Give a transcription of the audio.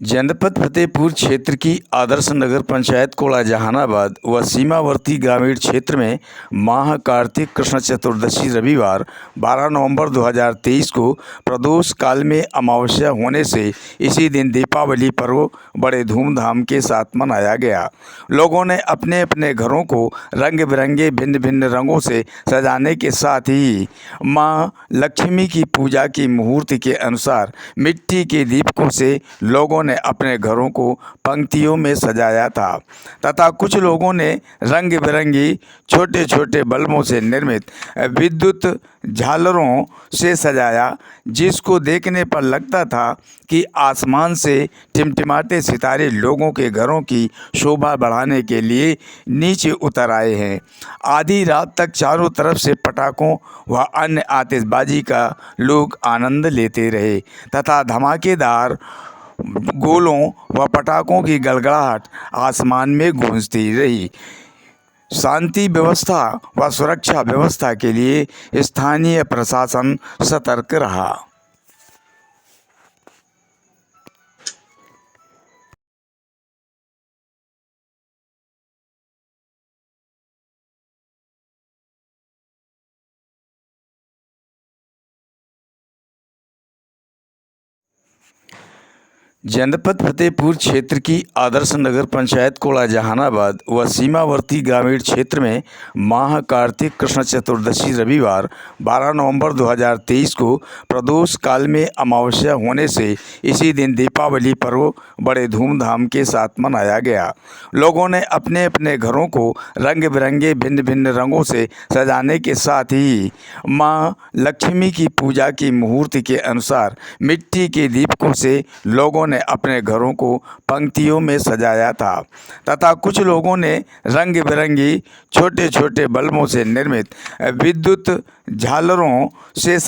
जनपद फतेहपुर क्षेत्र की आदर्श नगर पंचायत कोड़ा जहानाबाद व सीमावर्ती ग्रामीण क्षेत्र में माह कार्तिक कृष्ण चतुर्दशी रविवार 12 नवंबर 2023 को प्रदोष काल में अमावस्या होने से इसी दिन दीपावली पर्व बड़े धूमधाम के साथ मनाया गया। लोगों ने अपने अपने घरों को रंग बिरंगे भिन्न भिन्न रंगों से सजाने के साथ ही माँ लक्ष्मी की पूजा की मुहूर्त के अनुसार मिट्टी के दीपकों से लोगों ने अपने घरों को पंक्तियों में सजाया था तथा कुछ लोगों ने रंग बिरंगी छोटे छोटे बल्बों से निर्मित विद्युत झालरों से सजाया, जिसको देखने पर लगता था कि आसमान से टिमटिमाते सितारे लोगों के घरों की शोभा बढ़ाने के लिए नीचे उतर आए हैं। आधी रात तक चारों तरफ से पटाखों व अन्य आतिशबाजी का लोग आनंद लेते रहे तथा धमाकेदार गोलों व पटाखों की गड़गड़ाहट आसमान में गूंजती रही। शांति व्यवस्था व सुरक्षा व्यवस्था के लिए स्थानीय प्रशासन सतर्क रहा। जनपद फतेहपुर क्षेत्र की आदर्श नगर पंचायत कोड़ा जहानाबाद व सीमावर्ती ग्रामीण क्षेत्र में माह कार्तिक कृष्ण चतुर्दशी रविवार 12 नवंबर 2023 को प्रदोष काल में अमावस्या होने से इसी दिन दीपावली पर्व बड़े धूमधाम के साथ मनाया गया। लोगों ने अपने अपने घरों को रंग बिरंगे भिन्न भिन्न रंगों से सजाने के साथ ही माँ लक्ष्मी की पूजा की मुहूर्त के अनुसार मिट्टी के दीपकों से लोगों ने अपने घरों को पंक्तियों में सजाया था तथा कुछ लोगों ने रंग बिरंगी छोटे छोटे बल्बों से निर्मित विद्युत झालरों से